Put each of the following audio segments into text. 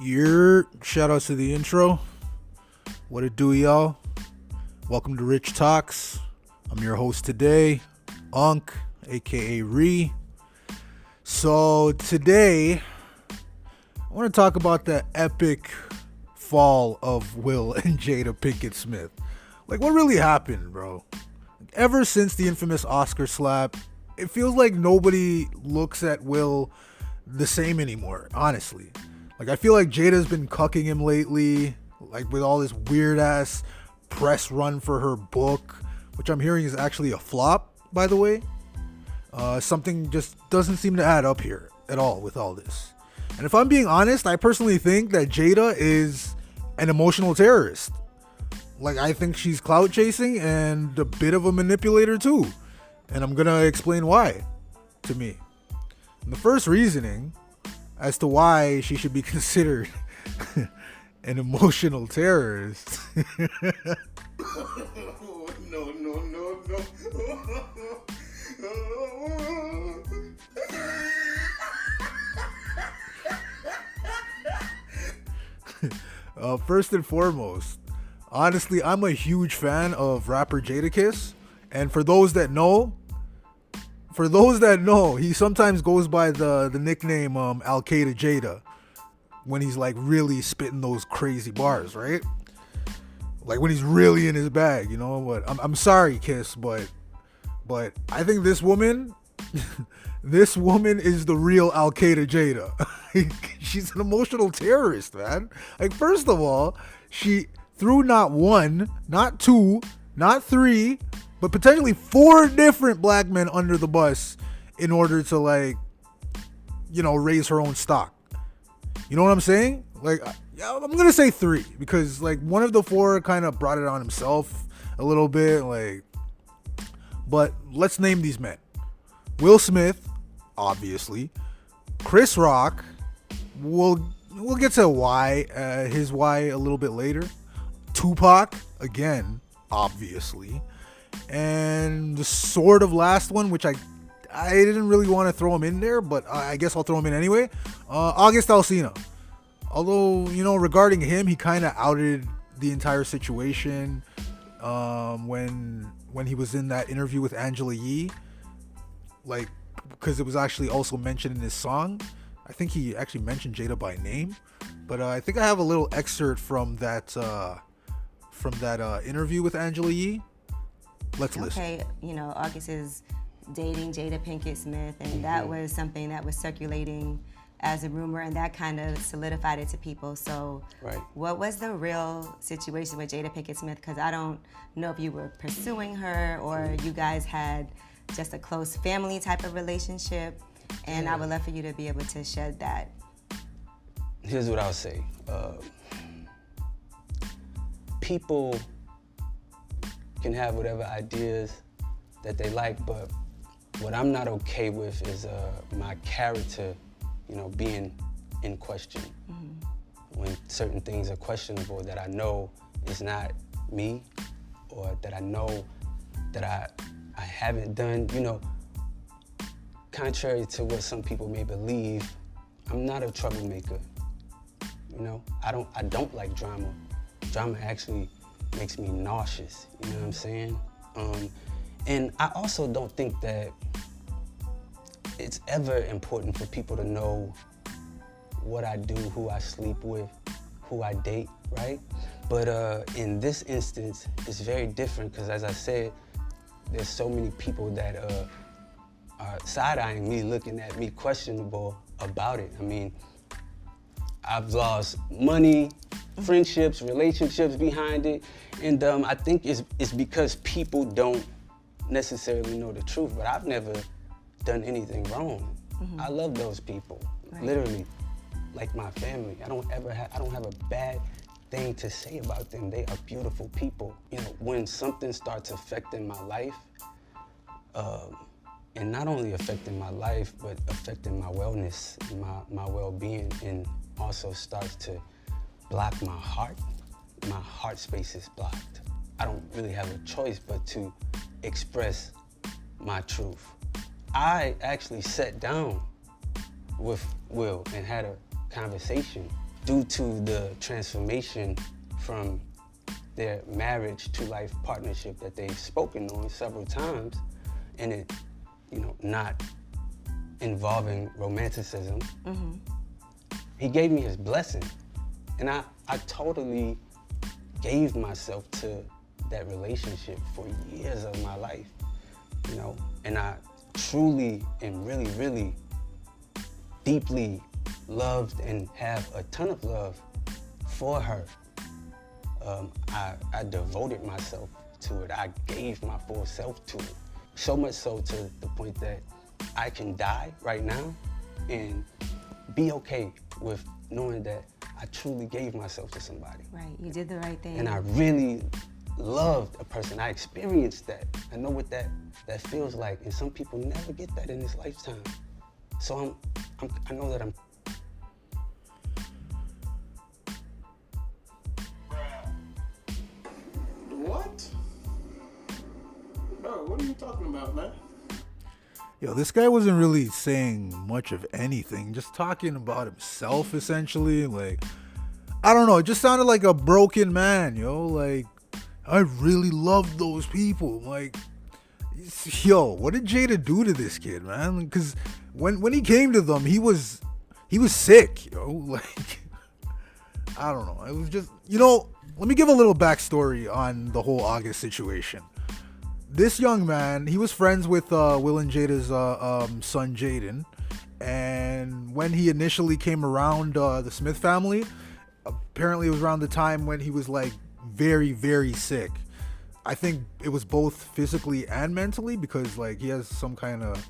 Shout outs to the intro. What it do, y'all? Welcome to Rich Talks. I'm your host today, Unk, aka Ree. So today, I want to talk about the epic fall of Will and Jada Pinkett Smith. Like, what really happened, bro? Ever since the infamous Oscar slap, it feels like nobody looks at Will the same anymore, honestly. Like, I feel like Jada's been cucking him lately, like with all this weird ass press run for her book, which I'm hearing is actually a flop, by the way. Something just doesn't seem to add up here at all with all this. And if I'm being honest, I personally think that Jada is an emotional terrorist. Like, I think she's clout chasing and a bit of a manipulator too. And I'm gonna explain why to me. And the first reasoning as to why she should be considered an emotional terrorist. No. First and foremost, honestly, I'm a huge fan of rapper Jadakiss. And for those that know, he sometimes goes by the nickname Al-Qaeda Jada when he's like really spitting those crazy bars, right? Like when he's really in his bag, you know. But I'm sorry, Kiss, but I think this woman, this woman is the real Al-Qaeda Jada. She's an emotional terrorist, man. Like, first of all, she threw not one, not two, not three, but potentially 4 different black men under the bus in order to, like, you know, raise her own stock. You know what I'm saying? Like, I'm going to say 3 because, like, one of the 4 kind of brought it on himself a little bit. Like, but let's name these men. Will Smith, obviously. Chris Rock. We'll get to why, his why a little bit later. Tupac, again, obviously. And the sort of last one, which I didn't really want to throw him in there, but I guess I'll throw him in anyway. August Alsina. Although, you know, regarding him, he kind of outed the entire situation when he was in that interview with Angela Yee. Like, because it was actually also mentioned in his song. I think he actually mentioned Jada by name. But I think I have a little excerpt from that interview with Angela Yee. Let's listen. Okay, you know, August is dating Jada Pinkett Smith, and that was something that was circulating as a rumor, and that kind of solidified it to people. So, right. What was the real situation with Jada Pinkett Smith? Because I don't know if you were pursuing her or you guys had just a close family type of relationship, and I would love for you to be able to shed that. Here's what I'll say. People can have whatever ideas that they like, but what I'm not okay with is my character, you know, being in question. Mm-hmm. When certain things are questionable that I know is not me, or that I know that I haven't done, you know, contrary to what some people may believe, I'm not a troublemaker. You know, I don't like drama. Drama actually makes me nauseous, you know what I'm saying? And I also don't think that it's ever important for people to know what I do, who I sleep with, who I date, right? But in this instance, it's very different because, as I said, there's so many people that are side-eyeing me, looking at me questionable about it. I mean, I've lost money, friendships, relationships behind it, and I think it's because people don't necessarily know the truth, but I've never done anything wrong. Mm-hmm. I love those people, right. Literally, like my family. I don't have a bad thing to say about them. They are beautiful people. You know, when something starts affecting my life, and not only affecting my life, but affecting my wellness, my well-being, and also starts to block my heart space is blocked. I don't really have a choice but to express my truth. I actually sat down with Will and had a conversation due to the transformation from their marriage to life partnership that they've spoken on several times, and it, not involving romanticism, he gave me his blessing. And I totally gave myself to that relationship for years of my life, and I truly and really, really deeply loved and have a ton of love for her. I devoted myself to it. I gave my full self to it. So much so to the point that I can die right now and be okay with knowing that I truly gave myself to somebody. Right, you did the right thing. And I really loved a person. I experienced that. I know what that feels like, and some people never get that in this lifetime. So I know that I'm. What? Bro, what are you talking about, man? Yo, this guy wasn't really saying much of anything, just talking about himself, essentially. Like, I don't know, it just sounded like a broken man, yo. Like, I really loved those people. Like, yo, what did Jada do to this kid, man? Because when he came to them, he was sick, yo. Like, I don't know. It was just, let me give a little backstory on the whole August situation. This young man, he was friends with Will and Jada's son, Jaden. And when he initially came around the Smith family, apparently it was around the time when he was like very, very sick. I think it was both physically and mentally, because like he has some kind of,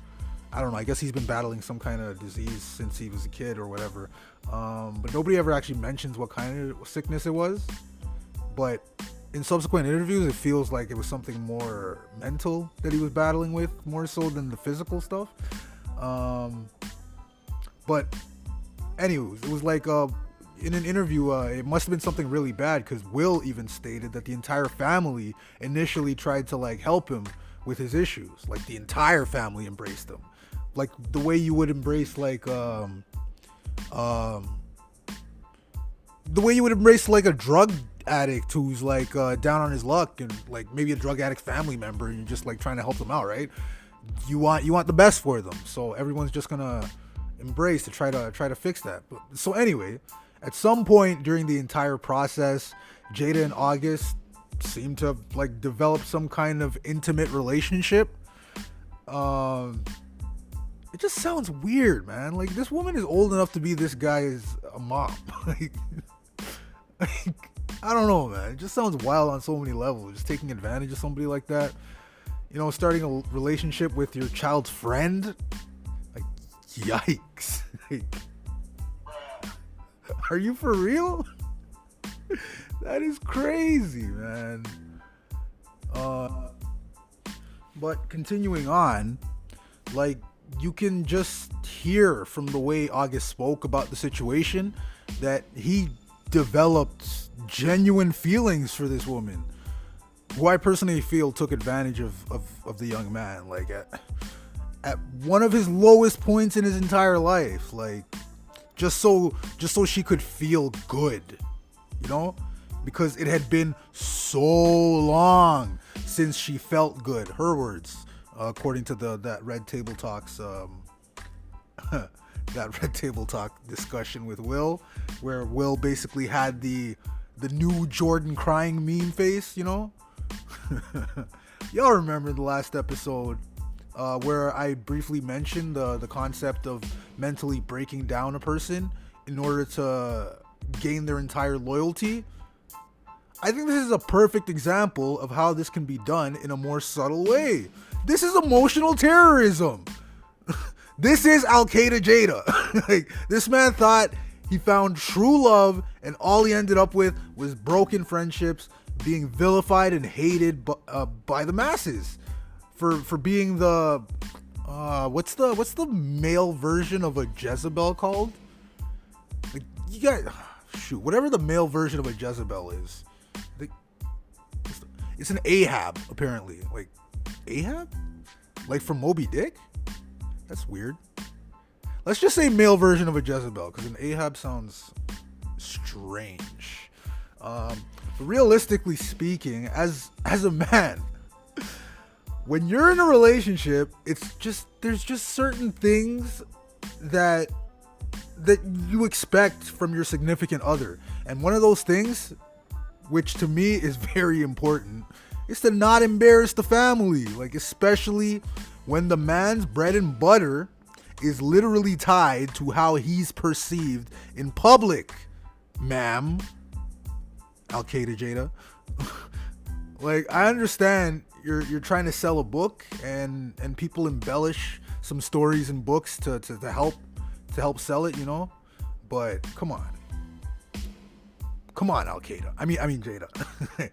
I don't know, I guess he's been battling some kind of disease since he was a kid or whatever. But nobody ever actually mentions what kind of sickness it was. But in subsequent interviews, it feels like it was something more mental that he was battling with, more so than the physical stuff. But anyways, it was like in an interview, it must have been something really bad, because Will even stated that the entire family initially tried to like help him with his issues. Like the entire family embraced him, like the way you would embrace like the way you would embrace like a drug addict who's like down on his luck, and like maybe a drug addict family member, and you're just like trying to help them out, right? You want the best for them, so everyone's just gonna embrace to try to fix that. But, so anyway, at some point during the entire process, Jada and August seemed to have like developed some kind of intimate relationship. It just sounds weird, man. Like, this woman is old enough to be this guy's mom. like I don't know, man. It just sounds wild on so many levels. Just taking advantage of somebody like that. Starting a relationship with your child's friend. Like, yikes. Like, are you for real? That is crazy, man. But continuing on, like, you can just hear from the way August spoke about the situation that he developed genuine feelings for this woman, who I personally feel took advantage of the young man, like at one of his lowest points in his entire life, like just so she could feel good, because it had been so long since she felt good. Her words, according to that Red Table Talks that Red Table Talk discussion with Will, where Will basically had the new Jordan crying meme face, Y'all remember the last episode where I briefly mentioned the concept of mentally breaking down a person in order to gain their entire loyalty? I think this is a perfect example of how this can be done in a more subtle way. This is emotional terrorism. This is Al-Qaeda Jada. Like, this man thought he found true love, and all he ended up with was broken friendships, being vilified and hated by the masses for being the what's the male version of a Jezebel called? Like, you got whatever the male version of a Jezebel is. It's an Ahab, apparently. Like, Ahab? Like from Moby Dick? That's weird. Let's just say male version of a Jezebel, because an Ahab sounds strange. Realistically speaking, as a man, when you're in a relationship, there's just certain things that you expect from your significant other. And one of those things, which to me is very important, is to not embarrass the family. Like, especially when the man's bread and butter is literally tied to how he's perceived in public, ma'am. Al-Qaeda Jada. Like, I understand you're trying to sell a book and people embellish some stories in books to help sell it, you know? But come on, Al-Qaeda. I mean Jada.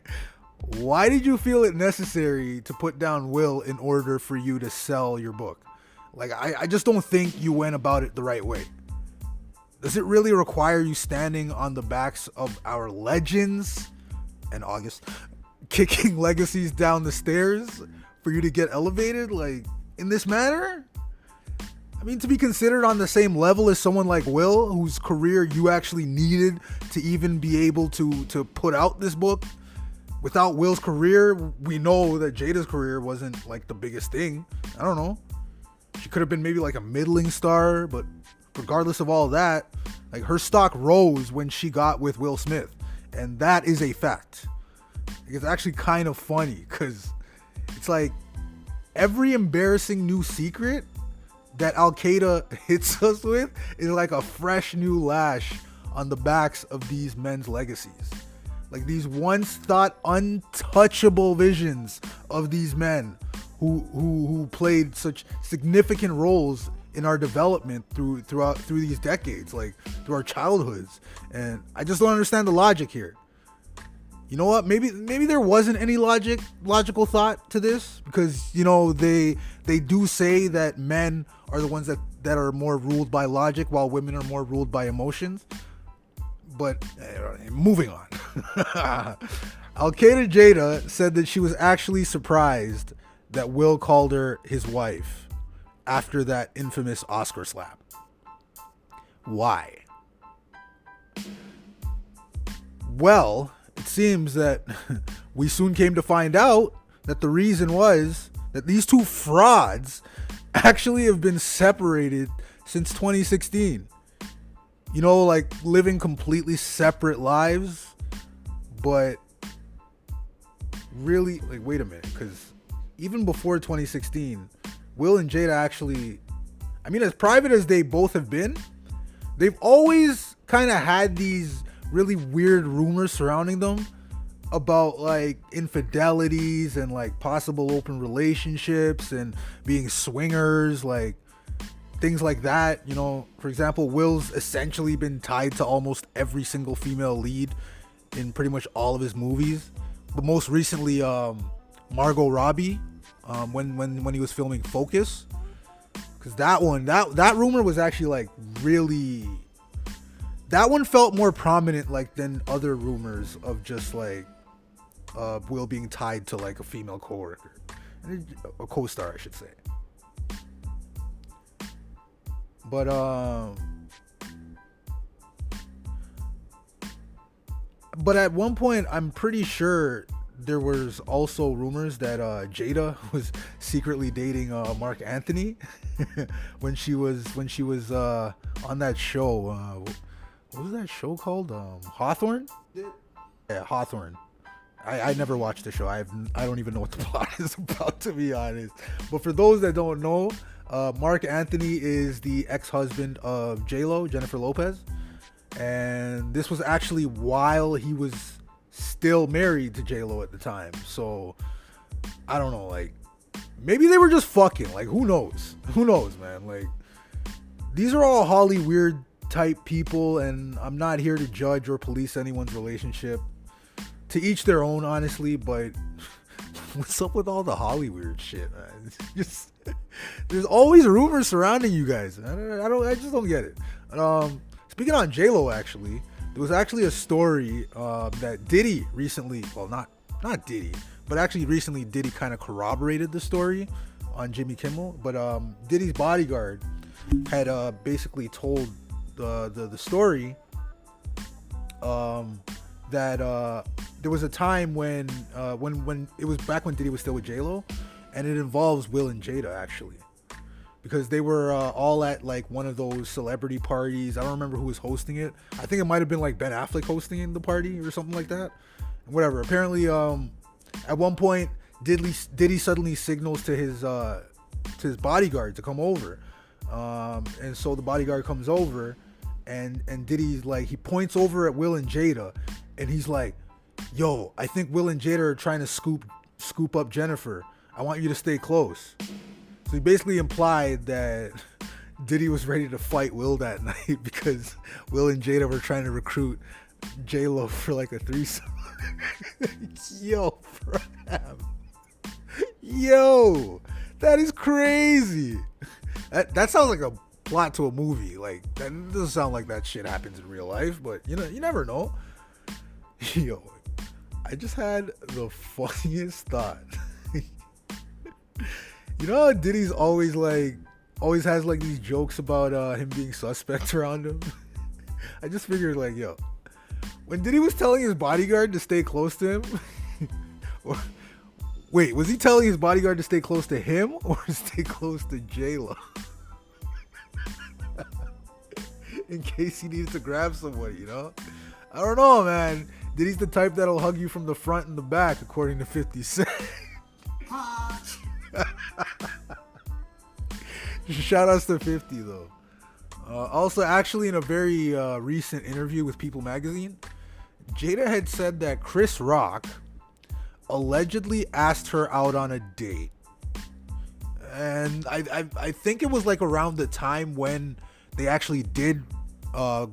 Why did you feel it necessary to put down Will in order for you to sell your book? Like, I just don't think you went about it the right way. Does it really require you standing on the backs of our legends and August kicking legacies down the stairs for you to get elevated, like, in this manner? I mean, to be considered on the same level as someone like Will, whose career you actually needed to even be able to put out this book. Without Will's career, we know that Jada's career wasn't like the biggest thing. I don't know. She could have been maybe like a middling star, but regardless of all that, like, her stock rose when she got with Will Smith. And that is a fact. It's actually kind of funny because it's like every embarrassing new secret that Al-Qaeda hits us with is like a fresh new lash on the backs of these men's legacies. Like, these once thought untouchable visions of these men who played such significant roles in our development through these decades, like through our childhoods. And I just don't understand the logic here. You know what? Maybe there wasn't any logical thought to this, because, you know, they do say that men are the ones that are more ruled by logic while women are more ruled by emotions. But moving on. Al-Qaeda Jada said that she was actually surprised that Will called her his wife after that infamous Oscar slap. Why? Well, it seems that we soon came to find out that the reason was that these two frauds actually have been separated since 2016. You know, like, living completely separate lives, but really, like, wait a minute, because even before 2016, Will and Jada actually, I mean, as private as they both have been, they've always kind of had these really weird rumors surrounding them about, like, infidelities and, like, possible open relationships and being swingers, like, things like that. You know, for example, Will's essentially been tied to almost every single female lead in pretty much all of his movies, but most recently Margot Robbie, when he was filming Focus, because that rumor was actually, like, really, that one felt more prominent, like, than other rumors of just, like, Will being tied to, like, a female coworker, a co-star, I should say. But at one point, I'm pretty sure there was also rumors that Jada was secretly dating Mark Anthony when she was on that show. What was that show called? Hawthorne? Yeah, Hawthorne. I never watched the show. I don't even know what the plot is about, to be honest. But for those that don't know, Mark Anthony is the ex-husband of J-Lo, Jennifer Lopez. And this was actually while he was still married to J-Lo at the time. So, I don't know, like, maybe they were just fucking. Like, who knows? Who knows, man? Like, these are all Holly weird type people, and I'm not here to judge or police anyone's relationship. To each their own, honestly, but what's up with all the Holly weird shit, man? It's just, there's always rumors surrounding you guys. I just don't get it. Speaking on J-Lo, actually, there was actually a story that Diddy recently, well, not Diddy, but actually recently Diddy kind of corroborated the story on Jimmy Kimmel. But Diddy's bodyguard had basically told the story that there was a time when it was back when Diddy was still with J-Lo, and it involves Will and Jada actually, because they were all at like one of those celebrity parties. I don't remember who was hosting it. I think it might have been like Ben Affleck hosting the party or something like that. Whatever. Apparently, at one point, Diddy suddenly signals to his bodyguard to come over, and so the bodyguard comes over, and Diddy's like, he points over at Will and Jada, and he's like, "Yo, I think Will and Jada are trying to scoop up Jennifer. I want you to stay close." So he basically implied that Diddy was ready to fight Will that night because Will and Jada were trying to recruit J-Lo for like a threesome. Yo, Fram. Yo, that is crazy. That sounds like a plot to a movie. Like, that doesn't sound like that shit happens in real life, but you never know. Yo, I just had the funniest thought. You know how Diddy's always has like these jokes about him being suspect around him? I just figured like, yo, when Diddy was telling his bodyguard to stay close to him, wait, was he telling his bodyguard to stay close to him or stay close to J-Lo? In case he needs to grab somebody, you know? I don't know, man. Diddy's the type that'll hug you from the front and the back, according to 50 Cent. Shout outs to 50 though. Also, actually, in a very recent interview with People Magazine, Jada had said that Chris Rock allegedly asked her out on a date, and I think it was like around the time when they actually did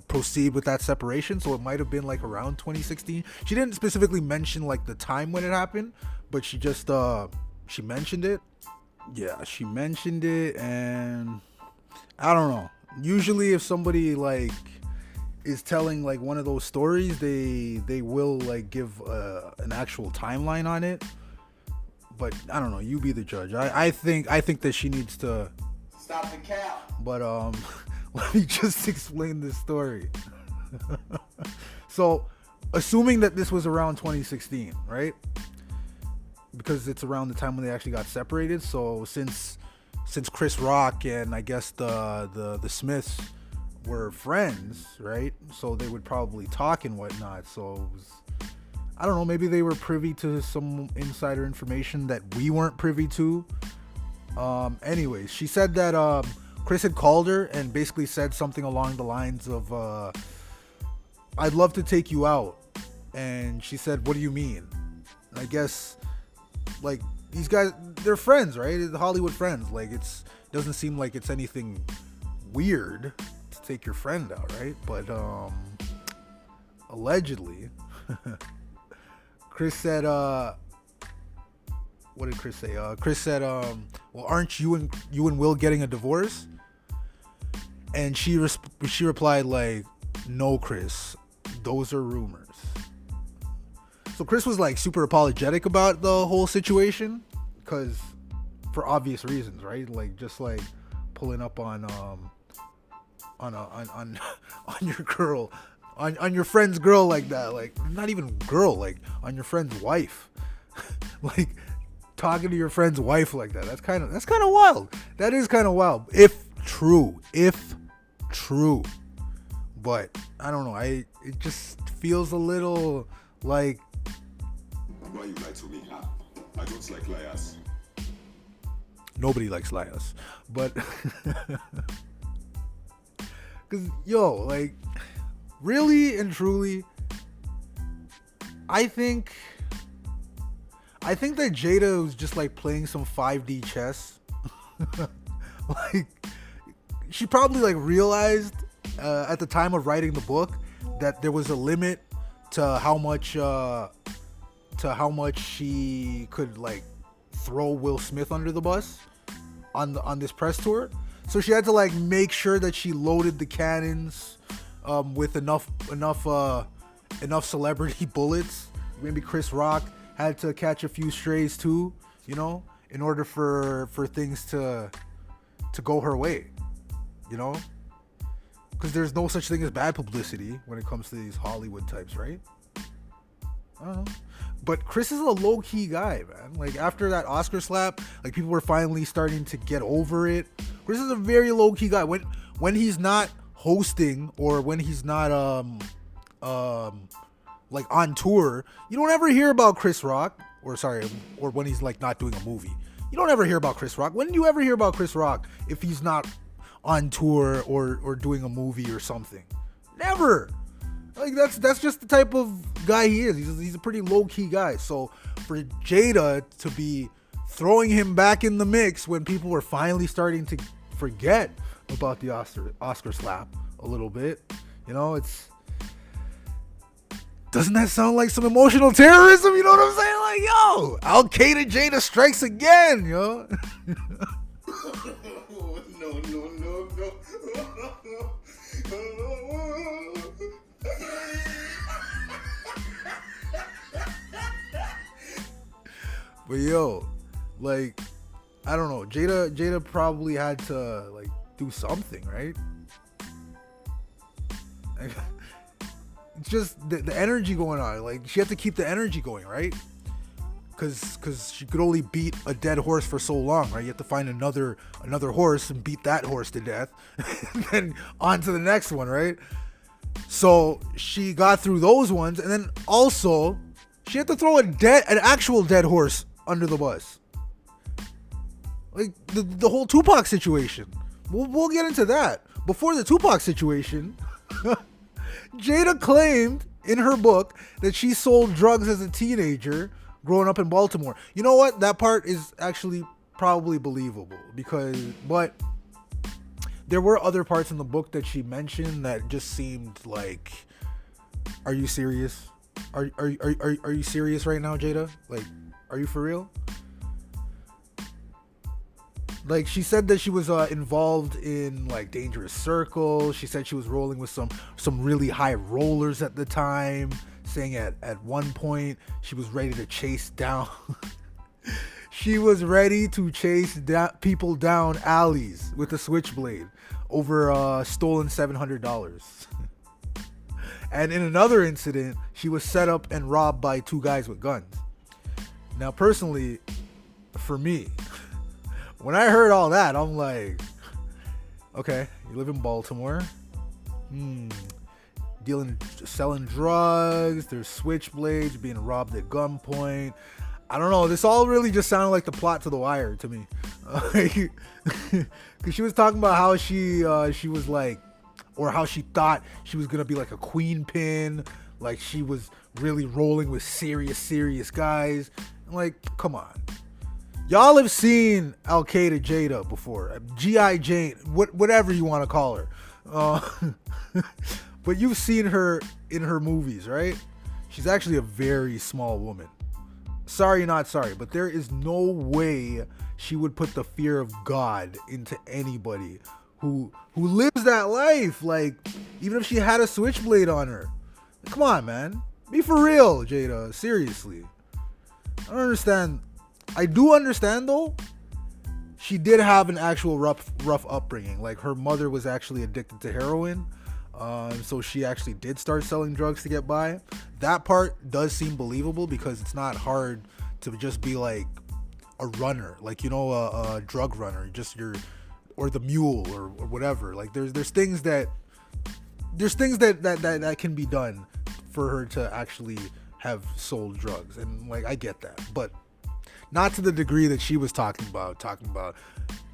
proceed with that separation, so it might have been like around 2016. She didn't specifically mention like the time when it happened, but she just she mentioned it. Yeah, she mentioned it, and I don't know. Usually if somebody like is telling like one of those stories, they will like give an actual timeline on it. But I don't know, you be the judge. I think that she needs to Stop the cap. But let me just explain this story. So, assuming that this was around 2016, right? Because it's around the time when they actually got separated. So since Chris Rock and I guess the Smiths were friends, right? So they would probably talk and whatnot. So it was, I don't know, maybe they were privy to some insider information that we weren't privy to. Anyways, she said that Chris had called her and basically said something along the lines of, "I'd love to take you out." And she said, "What do you mean?" And I guess, like, these guys, they're friends, right? They're Hollywood friends. Like, it doesn't seem like it's anything weird to take your friend out, right? But allegedly, Chris said, what did Chris say? Chris said, "Well, aren't you and Will getting a divorce?" And she replied like, "No, Chris, those are rumors." So Chris was like super apologetic about the whole situation, because for obvious reasons, right? Like, just like pulling up on your girl, on your friend's girl like that, like not even girl, like on your friend's wife, like talking to your friend's wife like that. That's kind of wild. That is kind of wild, if true. But I don't know. It just feels a little like. Why you lie to me, huh? I don't like liars. Nobody likes liars, but because yo, like, really and truly, I think that Jada was just like playing some 5D chess. Like, she probably like realized at the time of writing the book that there was a limit to how much she could like throw Will Smith under the bus on this press tour. So she had to like make sure that she loaded the cannons with enough celebrity bullets. Maybe Chris Rock had to catch a few strays too, you know, in order for things to go her way, you know. because there's no such thing as bad publicity when it comes to these Hollywood types, right? I don't know. But Chris is a low-key guy, man. Like, after that Oscar slap, like, people were finally starting to get over it. Chris is a very low-key guy. When he's not hosting or when he's not like on tour, you don't ever hear about Chris Rock, or when he's like not doing a movie. You don't ever hear about Chris Rock. When do you ever hear about Chris Rock if he's not on tour or doing a movie or something? Never. Like, that's just the type of guy he is. He's a pretty low-key guy. So for Jada to be throwing him back in the mix when people were finally starting to forget about the Oscar slap a little bit, you know, doesn't that sound like some emotional terrorism? You know what I'm saying? Like, yo, Al-Qaeda Jada strikes again, yo. No. But yo, like, I don't know. Jada probably had to like do something, right? It's just the energy going on. Like, she had to keep the energy going, right? Because she could only beat a dead horse for so long, right? You have to find another horse and beat that horse to death, and then on to the next one, right? So she got through those ones, and then also she had to throw an actual dead horse under the bus, like the whole Tupac situation. We'll get into that. Before the Tupac situation, Jada claimed in her book that she sold drugs as a teenager growing up in Baltimore. You know what? That part is actually probably believable, but there were other parts in the book that she mentioned that just seemed like, are you serious? Are you serious right now, Jada? Like, are you for real? Like, she said that she was involved in like dangerous circles. She said she was rolling with some really high rollers at the time, saying at one point she was ready to chase down she was ready to chase people down alleys with a switchblade over stolen $700. And in another incident, she was set up and robbed by two guys with guns. Now, personally, for me, when I heard all that, I'm like, okay, you live in Baltimore, selling drugs, there's switchblades, being robbed at gunpoint. I don't know, this all really just sounded like the plot to The Wire to me. Because she was talking about how she was like, or how she thought she was gonna be like a queen pin, like she was really rolling with serious guys. I'm like, come on. Y'all have seen Al-Qaeda Jada before, G.I. Jane, whatever you want to call her. But you've seen her in her movies, right? She's actually a very small woman. Sorry, not sorry, but there is no way she would put the fear of God into anybody who lives that life. Like, even if she had a switchblade on her. Come on, man. Be for real, Jada. Seriously. I don't understand. I do understand, though. She did have an actual rough upbringing. Like, her mother was actually addicted to heroin. So she actually did start selling drugs to get by. That part does seem believable because it's not hard to just be like a runner, like, you know, a drug runner, just or the mule or whatever. Like, there's things that can be done for her to actually have sold drugs, and like, I get that, but not to the degree that she was talking about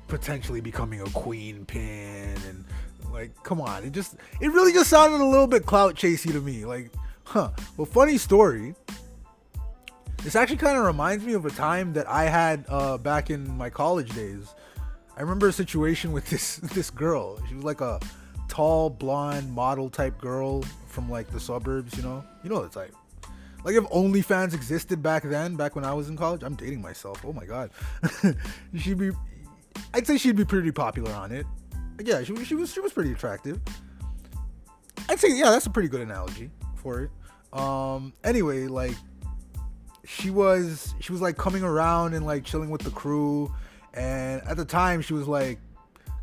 potentially becoming a queen pin. And like, come on, it really just sounded a little bit clout chasey to me. Like, well, funny story, this actually kind of reminds me of a time that I had back in my college days. I remember a situation with this girl. She was like a tall, blonde, model type girl from like the suburbs, you know the type. Like, if OnlyFans existed back when I was in college. I'm dating myself. Oh my god. I'd say she'd be pretty popular on it. Yeah, she was pretty attractive. I'd say, yeah, that's a pretty good analogy for it. Anyway, like, she was like coming around and like chilling with the crew, and at the time she was like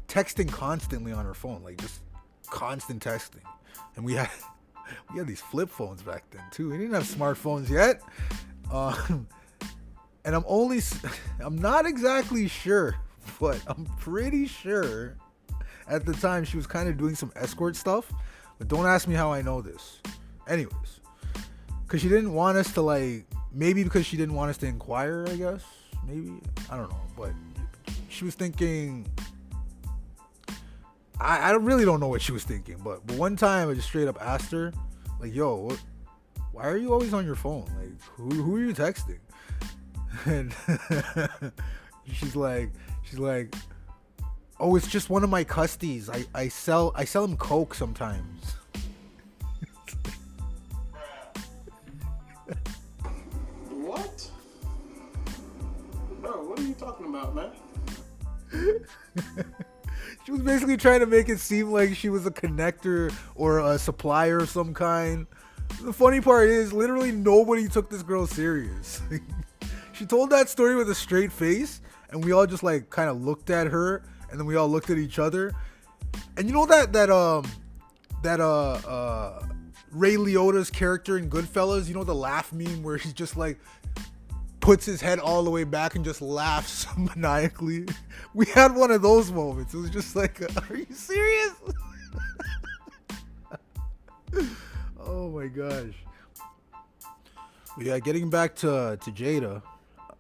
texting constantly on her phone, like just constant texting, and we had these flip phones back then too. We didn't have smartphones yet. And I'm not exactly sure, but I'm pretty sure at the time she was kind of doing some escort stuff. But don't ask me how I know this. Anyways, because she didn't want us to maybe because she didn't want us to inquire, I guess. Maybe, I don't know. But she was thinking, I really don't know what she was thinking. But one time I just straight up asked her, yo, why are you always on your phone? Who are you texting? And she's like, oh, it's just one of my custies. I sell him coke sometimes. What? Bro, what are you talking about, man? She was basically trying to make it seem like she was a connector or a supplier of some kind. The funny part is, literally nobody took this girl serious. She told that story with a straight face, and we all just kind of looked at her, and then we all looked at each other. And you know that Ray Liotta's character in Goodfellas, you know the laugh meme where he just puts his head all the way back and just laughs maniacally? We had one of those moments. It was just are you serious? Oh my gosh. Yeah, getting back to Jada.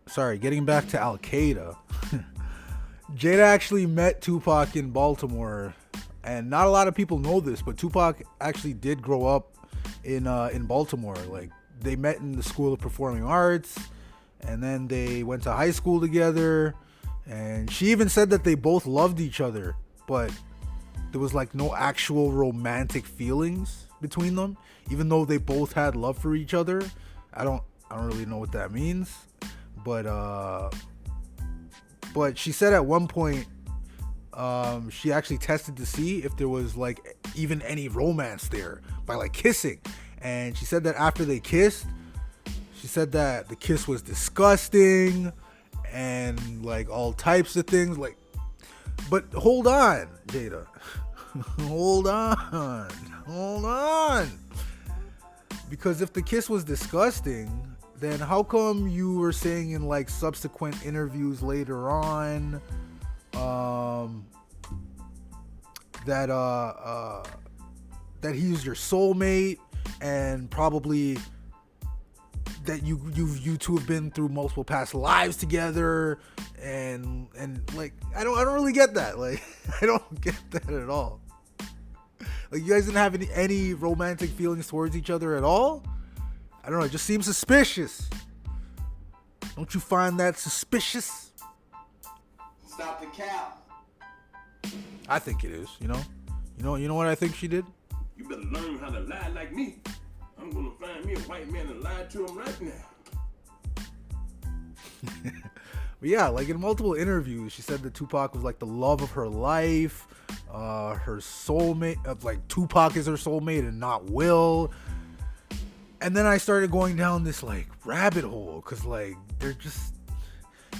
Sorry, getting back to Al-Qaeda. Jada actually met Tupac in Baltimore, and not a lot of people know this, but Tupac actually did grow up in Baltimore. They met in the School of Performing Arts, and then they went to high school together. And she even said that they both loved each other, but there was no actual romantic feelings between them, even though they both had love for each other. I don't really know what that means. But she said at one point she actually tested to see if there was even any romance there by kissing. And she said that after they kissed, she said that the kiss was disgusting and all types of things. But hold on, Jada. Hold on. Because if the kiss was disgusting, then how come you were saying in subsequent interviews later on that he's your soulmate, and probably that you two have been through multiple past lives together, and I don't really get that. I don't get that at all. You guys didn't have any romantic feelings towards each other at all? I don't know, it just seems suspicious. Don't you find that suspicious? Stop the cap. I think it is, you know what I think she did? You better learn how to lie like me. I'm gonna find me a white man and lie to him right now. But yeah, in multiple interviews, she said that Tupac was the love of her life, her soulmate. Tupac is her soulmate and not Will. And then I started going down this rabbit hole, because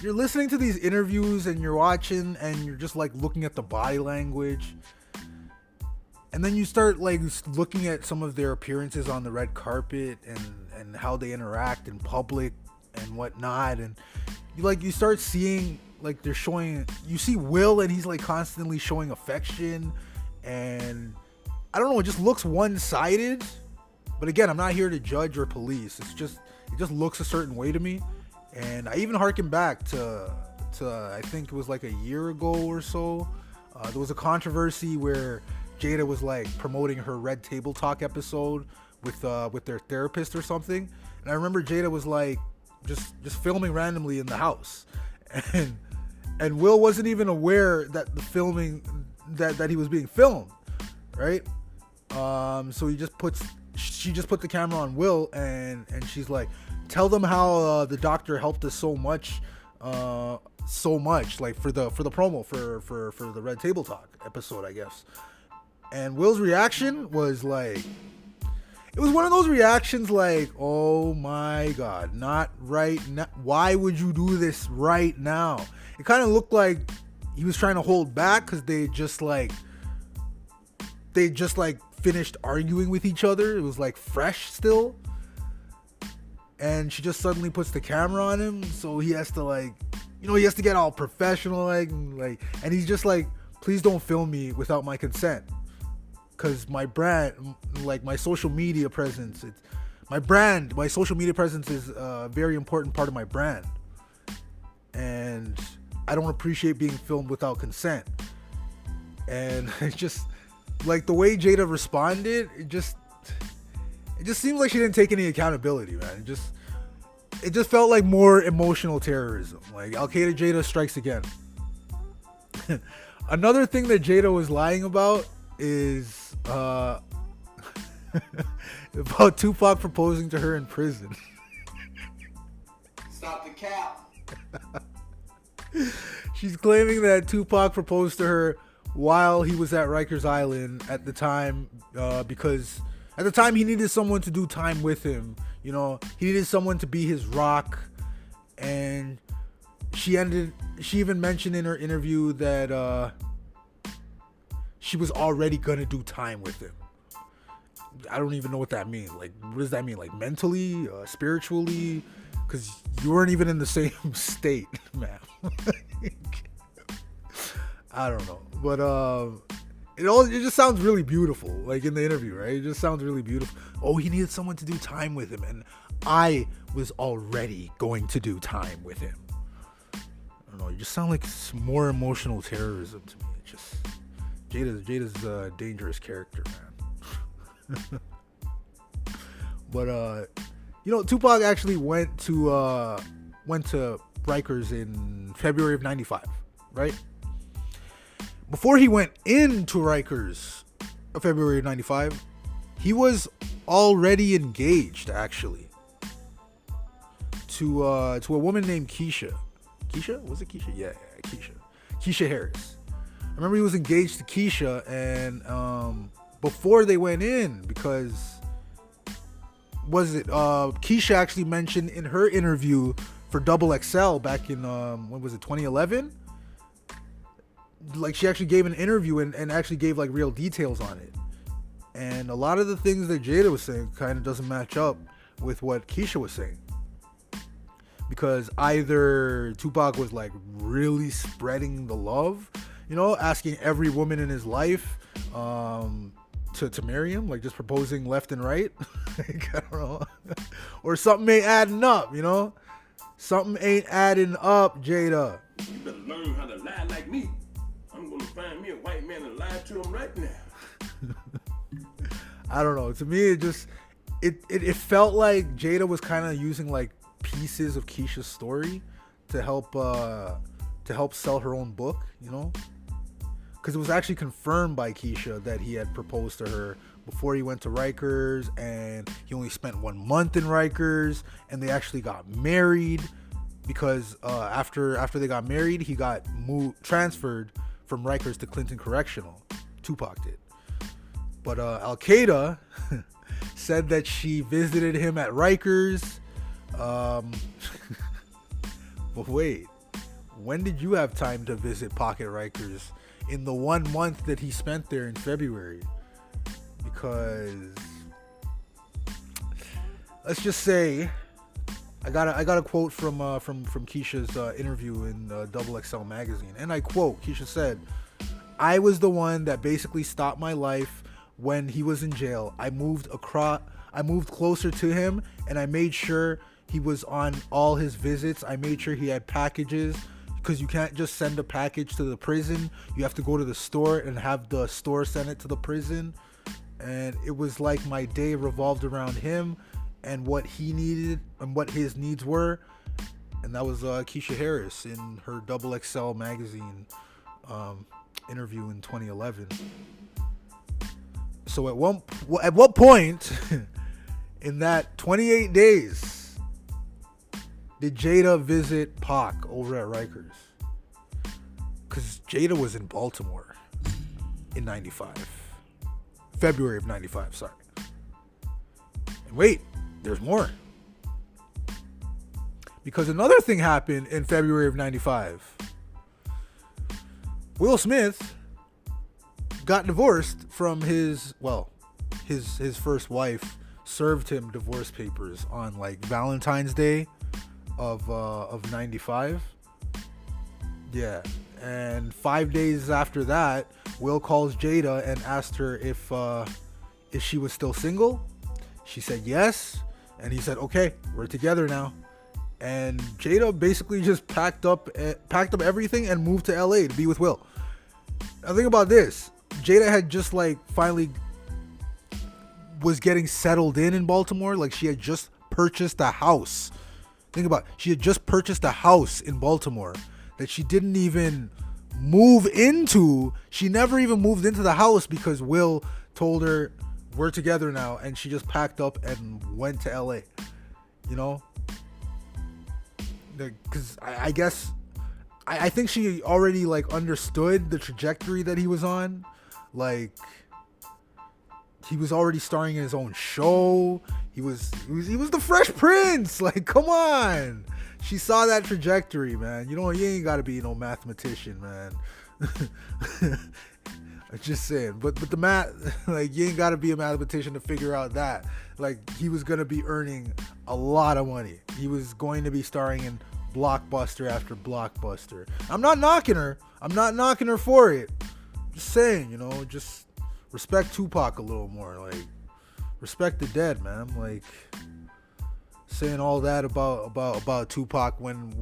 you're listening to these interviews and you're watching and you're just looking at the body language, and then you start looking at some of their appearances on the red carpet and how they interact in public and whatnot, and you start seeing they're showing, you see Will, and he's constantly showing affection, and I don't know, it just looks one-sided. But again, I'm not here to judge or police. It just looks a certain way to me. And I even harken back to I think it was a year ago or so. There was a controversy where Jada was promoting her Red Table Talk episode with their therapist or something. And I remember Jada was just filming randomly in the house, and Will wasn't even aware that the filming that he was being filmed, right? So she just put the camera on Will, and she's like, tell them how the doctor helped us so much for the promo for the Red Table Talk episode, I guess. And Will's reaction was it was one of those reactions oh my god, not right now, why would you do this right now? It kind of looked like he was trying to hold back because they just they just like finished arguing with each other. It was like fresh still. And she just suddenly puts the camera on him, so he has to like, he has to get all professional and he's just like, please don't film me without my consent, because my brand, like my social media presence, my social media presence is a very important part of my brand, and I don't appreciate being filmed without consent. And it's just like the way Jada responded, it just seems like she didn't take any accountability, man. It just felt like more emotional terrorism. Like Al-Qaeda Jada strikes again. Another thing that Jada was lying about is about Tupac proposing to her in prison. Stop the cap. She's claiming that Tupac proposed to her while he was at Rikers Island at the time, because at the time he needed someone to do time with him. He needed someone to be his rock. And she even mentioned in her interview that she was already gonna do time with him. I don't even know what that means. Like, what does that mean? Like mentally, spiritually? Because you weren't even in the same state, man. I don't know, but it just sounds really beautiful, like in the interview, right? It just sounds really beautiful. Oh, he needed someone to do time with him, and I was already going to do time with him. I don't know. You just sound like more emotional terrorism to me. It's just Jada's a dangerous character, man. But Tupac actually went to Rikers in February of '95, right? Before he went into Rikers of February of '95, he was already engaged, actually, to a woman named Keisha. Keisha? Was it Keisha? Yeah, Keisha. Keisha Harris. I remember he was engaged to Keisha, and before they went in, because Keisha actually mentioned in her interview for Double XL back in when was it, 2011? Like, she actually gave an interview and actually gave like real details on it. And a lot of the things that Jada was saying kind of doesn't match up with what Keisha was saying. Because either Tupac was like really spreading the love, asking every woman in his life to marry him, like just proposing left and right. Like, I don't know. Or something ain't adding up, Something ain't adding up, Jada. You better learn how to lie like me. I'm gonna find me a white man and lie to him right now. I don't know. To me, it felt like Jada was kind of using like pieces of Keisha's story to help sell her own book, because it was actually confirmed by Keisha that he had proposed to her before he went to Rikers, and he only spent 1 month in Rikers, and they actually got married because after they got married, he got transferred from Rikers to Clinton Correctional. Tupac did. But Al-Qaeda said that she visited him at Rikers. But wait, when did you have time to visit Pocket Rikers in the 1 month that he spent there in February? Because let's just say, I got a quote from Keisha's interview in Double XL magazine, and I quote, Keisha said, "I was the one that basically stopped my life when he was in jail. I moved closer to him, and I made sure he was on all his visits. I made sure he had packages, because you can't just send a package to the prison. You have to go to the store and have the store send it to the prison. And it was like my day revolved around him and what he needed and what his needs were." And that was Keisha Harris in her Double XL magazine interview in 2011. So at what point in that 28 days did Jada visit Pac over at Rikers? Because Jada was in Baltimore in '95. February of '95, sorry. And wait, there's more. Because another thing happened in February of '95. Will Smith got divorced from his first wife. Served him divorce papers on like Valentine's Day of 95. Yeah. And 5 days after that, Will calls Jada and asked her if she was still single. She said yes, and he said, okay, we're together now. And Jada basically just packed up everything and moved to LA to be with Will. Now think about this. Jada had just like finally was getting settled in Baltimore. Like she had just purchased a house. Think about it. She had just purchased a house in Baltimore that she didn't even move into. She never even moved into the house because Will told her we're together now, and she just packed up and went to LA. You know? Because I guess I think she already like understood the trajectory that he was on. Like he was already starring in his own show. He was the Fresh Prince. Like, come on. She saw that trajectory, man. You ain't gotta be no mathematician, man. I'm just saying. But the math, like, you ain't gotta be a mathematician to figure out that. Like, he was gonna be earning a lot of money. He was going to be starring in blockbuster after blockbuster. I'm not knocking her. I'm not knocking her for it. Just saying, just respect Tupac a little more. Like, respect the dead, man. Like, saying all that about Tupac when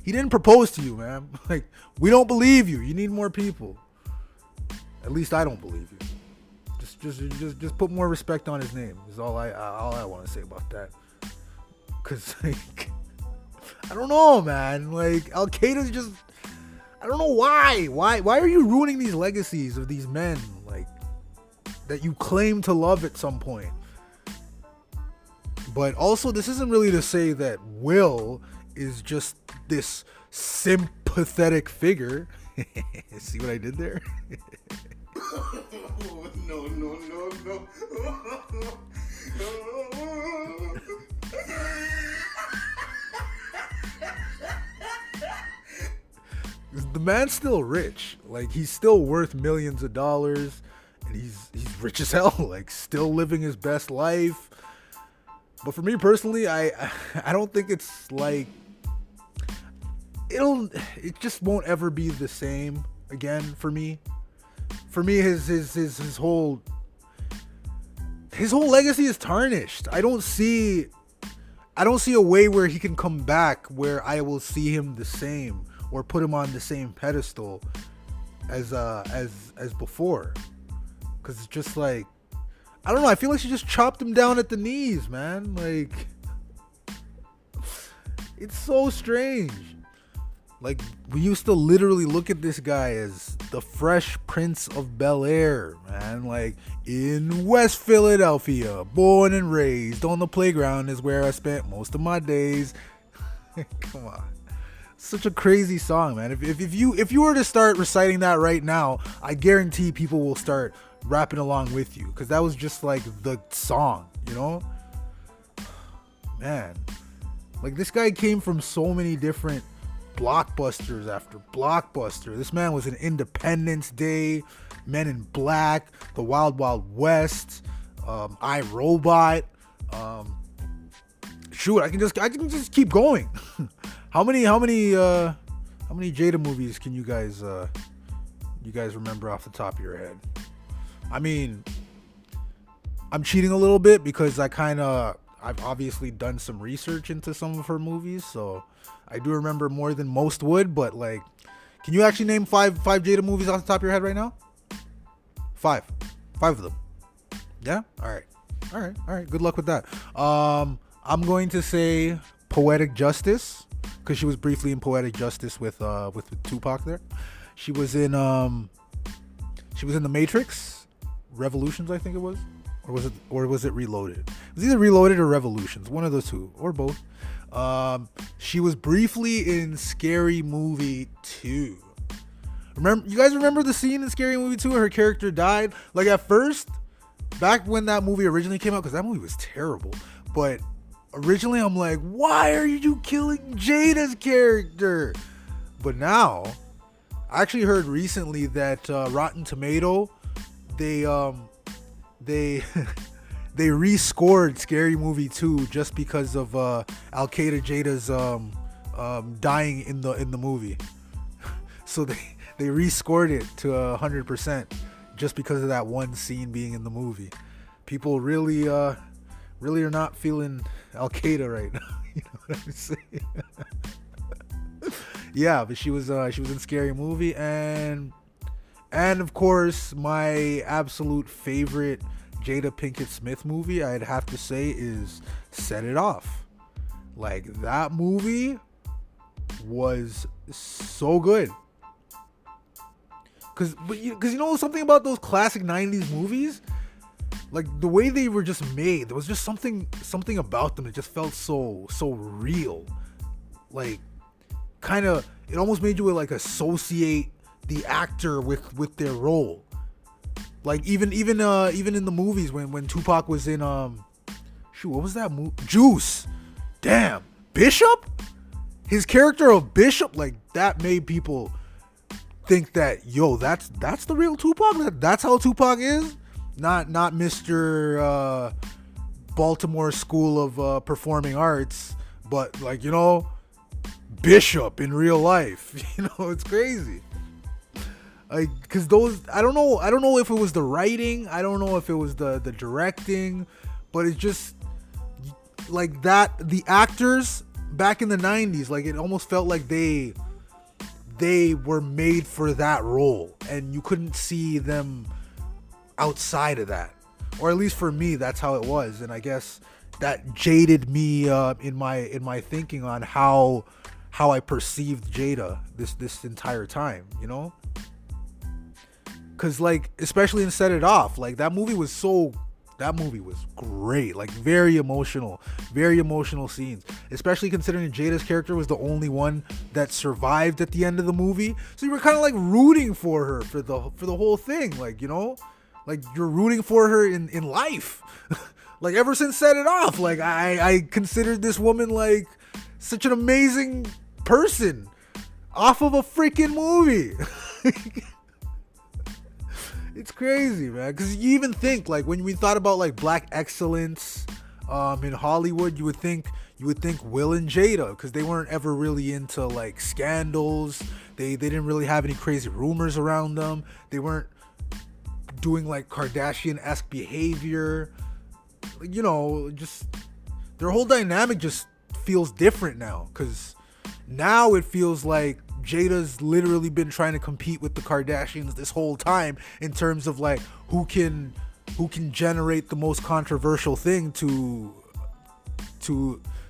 he didn't propose to you, man. Like, we don't believe you. You need more people. At least I don't believe you. Just put more respect on his name. Is all I want to say about that. Cause like, I don't know, man. Like, Al-Qaeda's just, I don't know why. Why are you ruining these legacies of these men, like, that you claim to love at some point? But also, this isn't really to say that Will is just this sympathetic figure. See what I did there? No. The man's still rich. Like, he's still worth millions of dollars, and he's rich as hell. Like, still living his best life. But for me personally, I don't think it's like it just won't ever be the same again for me. For me, his whole legacy is tarnished. I don't see a way where he can come back where I will see him the same or put him on the same pedestal as before. Cause it's just like, I don't know. I feel like she just chopped him down at the knees, man. Like, it's so strange. Like, we used to literally look at this guy as the Fresh Prince of Bel-Air, man. Like, in West Philadelphia, born and raised on the playground is where I spent most of my days. Come on. Such a crazy song, man. If you were to start reciting that right now, I guarantee people will start rapping along with you, because that was just like the song, man. Like, this guy came from so many different blockbusters after blockbuster. This man was in Independence Day, Men in Black, The Wild Wild West, I, Robot. Shoot, I can just keep going. How many Jada movies can you guys remember off the top of your head? I mean, I'm cheating a little bit because I've obviously done some research into some of her movies, so I do remember more than most would. But like, can you actually name five Jada movies off the top of your head right now? Five of them. Yeah. All right. Good luck with that. I'm going to say Poetic Justice, because she was briefly in Poetic Justice with Tupac there. She was in The Matrix Revolutions, I think it was, or was it Reloaded? It was either Reloaded or Revolutions, one of those two, or both. She was briefly in Scary Movie 2. You guys remember the scene in Scary Movie 2 where her character died? Like, at first, back when that movie originally came out, because that movie was terrible, but originally I'm like, why are you killing Jada's character? But now, I actually heard recently that Rotten Tomato they they rescored Scary Movie 2 just because of Al-Qaeda Jada's dying in the movie. So they rescored it to 100% just because of that one scene being in the movie. People really are not feeling Al-Qaeda right now. You know what I'm saying? Yeah, but she was in Scary Movie, and of course my absolute favorite Jada Pinkett Smith movie, I'd have to say, is Set It Off. Like, that movie was so good. Cause you know something about those classic 90s movies? Like, the way they were just made, there was just something about them that just felt so real. Like, kind of, it almost made you like associate the actor with their role. Like, even in the movies when Tupac was in what was that movie? Juice. Damn, Bishop? His character of Bishop, like, that made people think that, yo, that's the real Tupac? That's how Tupac is? Not Mr. Baltimore School of Performing Arts, but, like, you know, Bishop in real life. You know, it's crazy. Like, cause those, I don't know if it was the writing, I don't know if it was the directing, but it's just like that. The actors back in the 90s, like, it almost felt like they were made for that role, and you couldn't see them outside of that, or at least for me, that's how it was. And I guess that jaded me in my thinking on how I perceived Jada this entire time, you know. Cause, like, especially in Set It Off, like, that movie was great, like, very emotional scenes, especially considering Jada's character was the only one that survived at the end of the movie. So you were kind of like rooting for her for the whole thing, like, you know, like, you're rooting for her in life. Like, ever since Set It Off, like, I considered this woman like such an amazing person off of a freaking movie. It's crazy, man, because you even think, like, when we thought about, like, black excellence in Hollywood, you would think Will and Jada, because they weren't ever really into, like, scandals. They didn't really have any crazy rumors around them. They weren't doing, like, Kardashian-esque behavior. You know, just their whole dynamic just feels different now, because now it feels like Jada's literally been trying to compete with the Kardashians this whole time in terms of, like, who can generate the most controversial thing to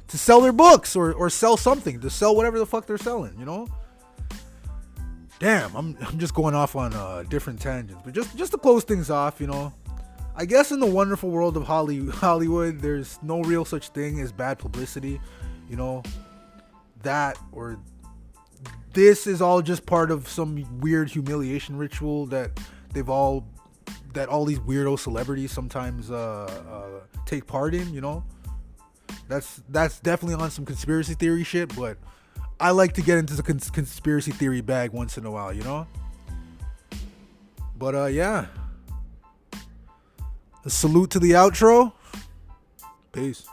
sell their books or sell something, to sell whatever the fuck they're selling, you know. Damn, I'm just going off on different tangents, but just to close things off, you know, I guess in the wonderful world of Hollywood, there's no real such thing as bad publicity, you know. That, or this is all just part of some weird humiliation ritual that all these weirdo celebrities sometimes take part in, you know. That's definitely on some conspiracy theory shit, but I like to get into the conspiracy theory bag once in a while, you know. But yeah, a salute to the outro. Peace.